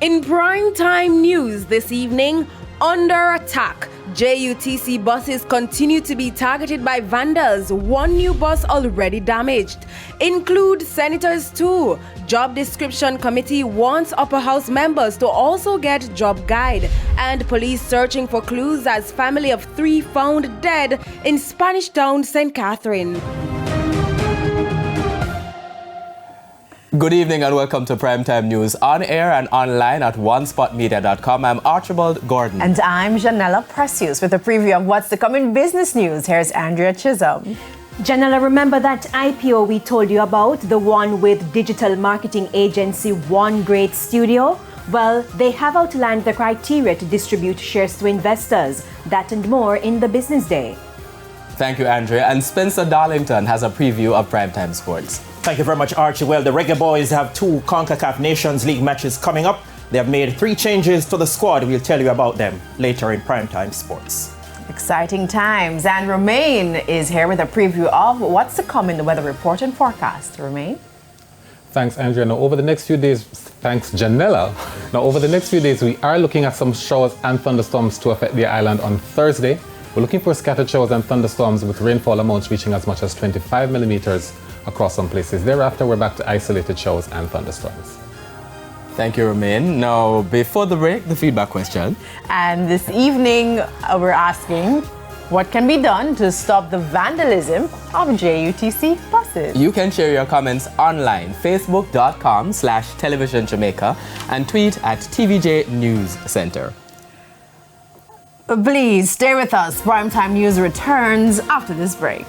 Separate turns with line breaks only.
In primetime news this evening, under attack. JUTC buses continue to be targeted by vandals. One new bus already damaged. Include senators too. Job description committee wants upper house members to also get job guide. And police searching for clues as family of 3 found dead in Spanish Town, St. Catherine.
Good evening and welcome to Primetime News on air and online at onespotmedia.com. I'm Archibald Gordon.
And I'm Janella Precious with a preview of what's to come in business news. Here's Andrea Chisholm.
Janella, remember that IPO we told you about, the one with digital marketing agency One Great Studio? Well, they have outlined the criteria to distribute shares to investors. That and more in the business day.
Thank you, Andrea. And Spencer Darlington has a preview of Primetime Sports.
Thank you very much, Archie. Well, the Reggae Boys have 2 CONCACAF Nations League matches coming up. They have made 3 changes to the squad. We'll tell you about them later in Primetime Sports.
Exciting times. And Romain is here with a preview of what's to come in the weather report and forecast. Romain?
Thanks, Andrea. Now, over the next few days, thanks, Janella. Now, over the next few days, we are looking at some showers and thunderstorms to affect the island on Thursday. We're looking for scattered showers and thunderstorms with rainfall amounts reaching as much as 25 millimeters across some places. Thereafter, we're back to isolated showers and thunderstorms.
Thank you, Romain. Now, before the break, the feedback question.
And this evening, we're asking, what can be done to stop the vandalism of JUTC buses?
You can share your comments online, facebook.com/television Jamaica and tweet at TVJ News Center.
Please stay with us. Primetime News returns after this break.